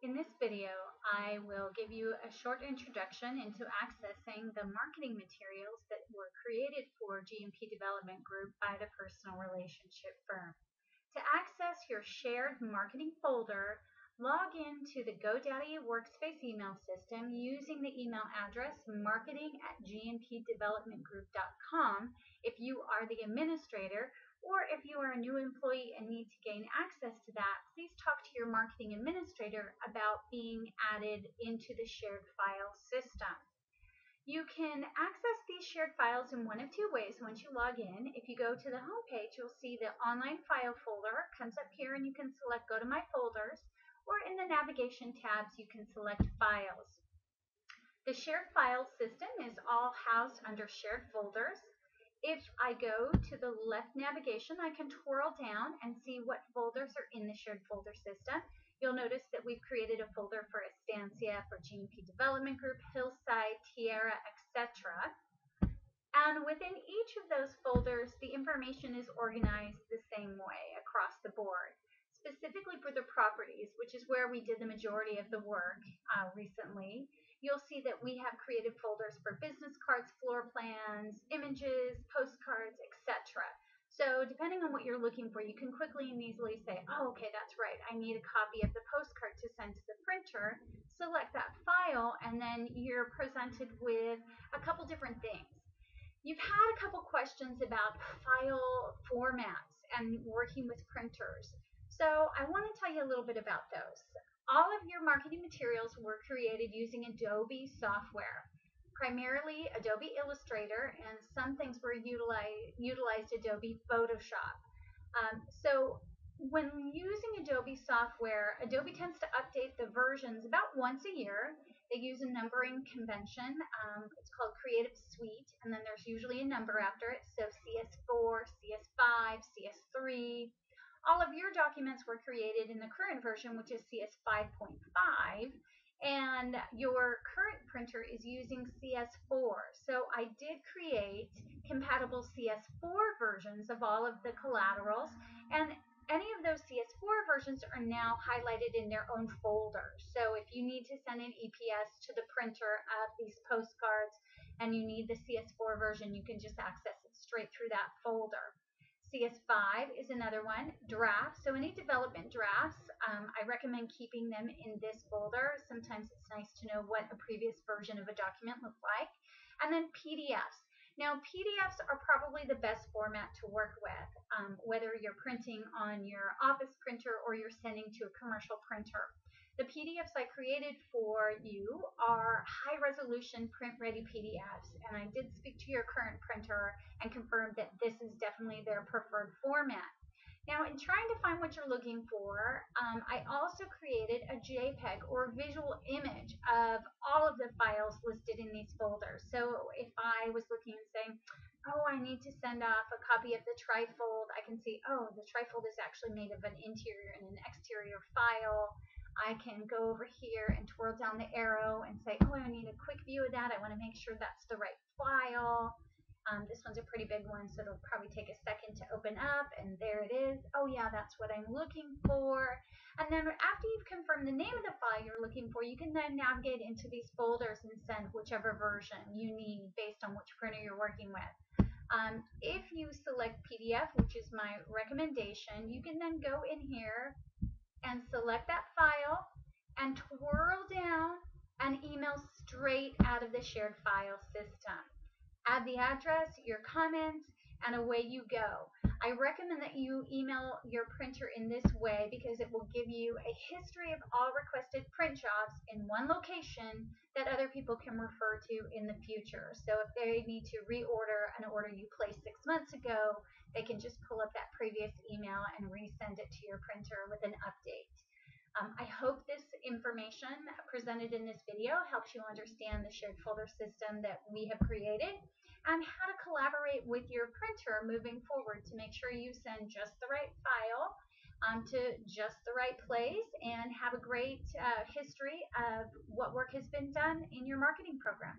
In this video, I will give you a short introduction into accessing the marketing materials that were created for GMP Development Group by the personal relationship firm. To access your shared marketing folder, log into the GoDaddy Workspace email system using the email address marketing@gmpdevelopmentgroup.com if you are the administrator, or if you are a new employee and need to gain access to that, please talk to your marketing administrator about being added into the shared file system. You can access these shared files in one of two ways once you log in. If you go to the home page, you'll see the online file folder comes up here and you can select Go to My Folders, or in the navigation tabs you can select Files. The shared file system is all housed under shared folders. If I go to the left navigation, I can twirl down and see what folders are in the shared folder system. You'll notice that we've created a folder for Estancia, for GMP Development Group, Hillside, Tierra, etc. And within each of those folders, the information is organized the same way across the board. Specifically for the properties, which is where we did the majority of the work recently, you'll see that we have created folders for business cards, floor plans, images, postcards, etc. So depending on what you're looking for, you can quickly and easily say, oh, okay, that's right. I need a copy of the postcard to send to the printer. Select that file, and then you're presented with a couple different things. You've had a couple questions about file formats and working with printers. So I want to tell you a little bit about those. All of your marketing materials were created using Adobe software, primarily Adobe Illustrator, and some things were utilized Adobe Photoshop. So when using Adobe software, Adobe tends to update the versions about once a year. They use a numbering convention. It's called Creative Suite, and then there's usually a number after it. So CS4, CS5, CS3. All of your documents were created in the current version, which is CS 5.5, and your current printer is using CS4. So I did create compatible CS4 versions of all of the collaterals, and any of those CS4 versions are now highlighted in their own folder. So if you need to send an EPS to the printer of these postcards and you need the CS4 version, you can just access it straight through that folder. CS5 is another one. Drafts, so any development drafts, I recommend keeping them in this folder. Sometimes it's nice to know what a previous version of a document looked like. And then PDFs. Now, PDFs are probably the best format to work with, whether you're printing on your office printer or you're sending to a commercial printer. The PDFs I created for you are high resolution print ready PDFs, and I did speak to your current printer and confirm that this is definitely their preferred format. Now, in trying to find what you're looking for, I also created a JPEG or visual image of all of the files listed in these folders. So if I was looking and saying, oh, I need to send off a copy of the trifold, I can see, oh, the trifold is actually made of an interior and an exterior file. I can go over here and twirl down the arrow and say, oh, I need a quick view of that. I want to make sure that's the right file. This one's a pretty big one, so it'll probably take a second to open up, and there it is. Oh yeah, that's what I'm looking for. And then after you've confirmed the name of the file you're looking for, you can then navigate into these folders and send whichever version you need based on which printer you're working with. If you select PDF, which is my recommendation, you can then go in here and select that file and twirl down and email straight out of the shared file system. Add the address, your comments, and away you go. I recommend that you email your printer in this way because it will give you a history of all requested print jobs in one location that other people can refer to in the future. So if they need to reorder an order you placed 6 months ago, they can just pull up that previous email and resend it to your printer with an update. I hope this information presented in this video helps you understand the shared folder system that we have created and how to collaborate with your printer moving forward to make sure you send just the right file to just the right place and have a great history of what work has been done in your marketing program.